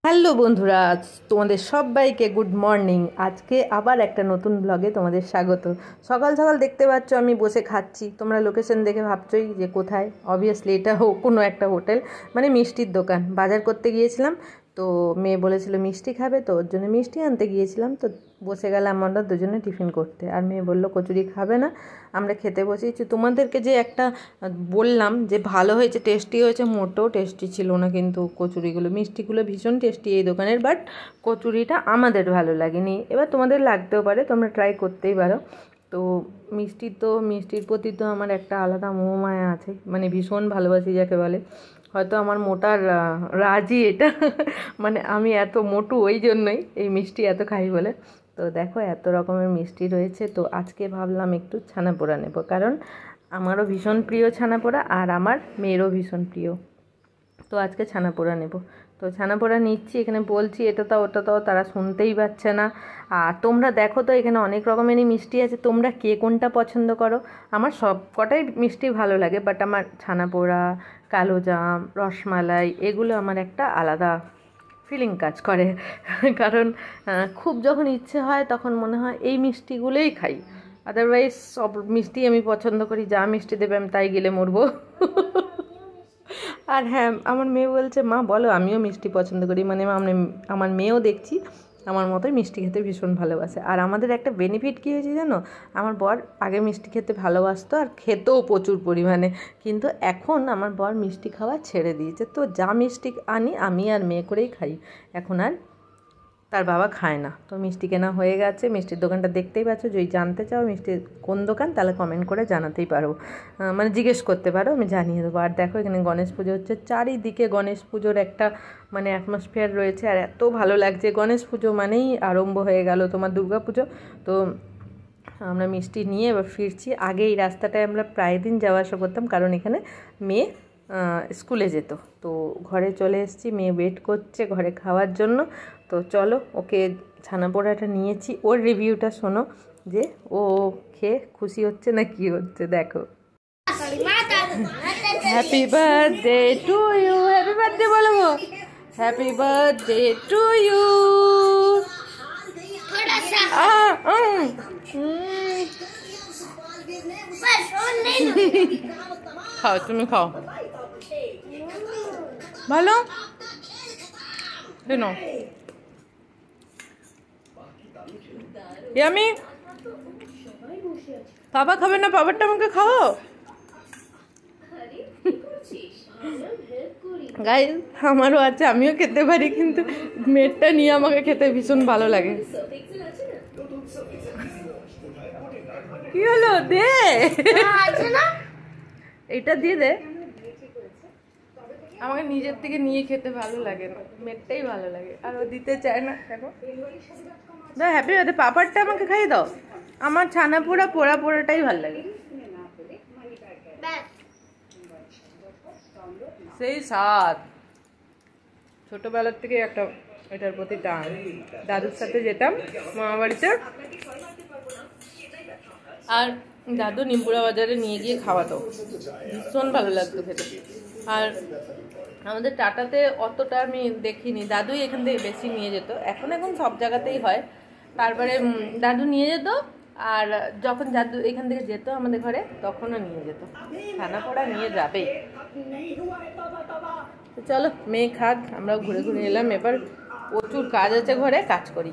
Hello বন্ধুরা, তোমাদের সবাইকে গুড মর্নিং। আজকে আবার একটা নতুন ব্লগে তোমাদের স্বাগত। সকাল সকাল দেখতে পাচ্ছ আমি বসে খাচ্ছি। তোমরা লোকেশন দেখে ভাবছই যে কোথায়। অবভিয়াসলি এটা কোনো একটা হোটেল, মানে মিষ্টির দোকান। বাজার করতে গিয়েছিলাম, তো মেয়ে বলেছিল মিষ্টি খাবে, তো ওর জন্য মিষ্টি আনতে গিয়েছিলাম। তো বসে গেলাম আমরা দুজনে টিফিন করতে, আর মেয়ে বললো কচুরি খাবে না। আমরা খেতে বসেছি। তোমাদেরকে যে একটা বললাম যে ভালো হয়েছে, টেস্টি হয়েছে, মোটেও টেস্টি ছিল না কিন্তু কচুরিগুলো। মিষ্টিগুলো ভীষণ টেস্টি এই দোকানের, বাট কচুরিটা আমাদের ভালো লাগেনি। এবার তোমাদের লাগতেও পারে, তোমরা ট্রাই করতেই পারো। তো মিষ্টির প্রতি তো আমার একটা আলাদা মোহমায়া আছে, মানে ভীষণ ভালোবাসি যাকে বলে। হয়তো আমার মোটার রাজই এটা মানে আমি এত মোটু ওই জন্যই এই মিষ্টি এত খাই বলে। তো দেখো এত রকমের মিষ্টি রয়েছে। তো আজকে ভাবলাম একটু ছানাপোড়া নেব, কারণ আমারও ভীষণ প্রিয় ছানাপোড়া, আর আমার মেয়েরও ভীষণ প্রিয়। তো আজকে ছানাপোড়া নেব। তো ছানাপোড়া নিচ্ছি, এখানে বলছি এটা তাও ওটা তাও, তারা শুনতেই পাচ্ছে না। আর তোমরা দেখো তো এখানে অনেক রকমেরই মিষ্টি আছে, তোমরা কে কোনটা পছন্দ করো। আমার সব কটাই মিষ্টি ভালো লাগে, বাট আমার ছানাপোড়া, কালোজাম, রসমালাই এগুলো আমার একটা আলাদা ফিলিং কাজ করে কারণ খুব যখন ইচ্ছে হয় তখন মনে হয় এই মিষ্টিগুলোই খাই। আদারওয়াইজ সব মিষ্টি আমি পছন্দ করি, যা মিষ্টি দেবে আমি তাই গেলে মরবো আর হ্যাঁ, আমার মেয়ে বলছে মা বলো আমিও মিষ্টি পছন্দ করি, মানে আমার মেয়েও দেখছি আমার মতোই মিষ্টি খেতে ভীষণ ভালোবাসে। আর আমাদের একটা বেনিফিট কী হয়েছে জানো, আমার বর আগে মিষ্টি খেতে ভালোবাসতো আর খেতেও প্রচুর পরিমাণে, কিন্তু এখন আমার বর মিষ্টি খাওয়া ছেড়ে দিয়েছে। তো যা মিষ্টি আনি আমি আর মেয়ে করেই খাই, এখন আর তার বাবা খায় না। তো মিষ্টি কেনা হয়ে গেছে, মিষ্টির দোকানটা দেখতেই পাচ্ছ। যদি জানতে চাও মিষ্টির কোন দোকান, তাহলে কমেন্ট করে জানাতেই পারো, মানে জিজ্ঞেস করতে পারো, আমি জানিয়ে দেবো। আর দেখো এখানে গণেশ পুজো হচ্ছে, চারিদিকে গণেশ পুজোর একটা মানে অ্যাটমসফিয়ার রয়েছে, আর এত ভালো লাগছে। গণেশ পুজো মানেই আরম্ভ হয়ে গেল তোমার দুর্গা পুজো। তো আমরা মিষ্টি নিয়ে এবার ফিরছি। আগে এই রাস্তাটায় আমরা প্রায় দিন যাওয়া আসা করতাম, কারণ এখানে মেয়ে স্কুলে যেত। তো ঘরে চলে এসেছি, মেয়ে ওয়েট করছে ঘরে খাওয়ার জন্য। তো চলো ওকে ছানাপোড়াটা নিয়েছি, ওর রিভিউটা শোনো যে ও খেয়ে খুশি হচ্ছে না কি হচ্ছে। দেখো, happy birthday to you, happy birthday বলবো, হ্যাপি বার্থডে টু ইউ। খাও, তুমি খাও, ভালো কেন আমি বাবা খাবে না, বাবারটা আমাকে খাও গাইস। আমারও আছে, আমিও খেতে পারি, কিন্তু মেয়েরটা নিয়ে আমাকে খেতে ভীষণ ভালো লাগে। কি হলো, দে এটা দিয়ে দে। আমাকে নিজের থেকে নিয়ে খেতে ভালো লাগে না, মেয়েরটাই ভালো লাগে, আর ও দিতে চায় না কেন। হ্যাপি বার্থডে, পাপারটা আমাকে খাইয়ে দাও। আমার ছানা পোড়া পোড়াটাই ভালো লাগে, সেই স্বাদ। ছোটবেলার থেকে একটা এটার প্রতি টান। দাদুর সাথে যেতাম মামা বাড়িতে, আর দাদু নিমপুরা বাজারে নিয়ে গিয়ে খাওয়াতো, ভীষণ ভালো লাগতো খেতে। আর আমাদের টাটাতে অতটা আমি দেখিনি, দাদুই এখান থেকে বেশি নিয়ে যেত। এখন সব জায়গাতেই হয়। তারপরে দাদু নিয়ে যেত, আর যখন দাদু এখান থেকে যেত আমাদের ঘরে তখনও নিয়ে যেত। ছানাপোড়া নিয়ে যাবেই। চলো মেয়ে খাক, আমরাও ঘুরে ঘুরে এলাম। এবার প্রচুর কাজ আছে ঘরে, কাজ করি।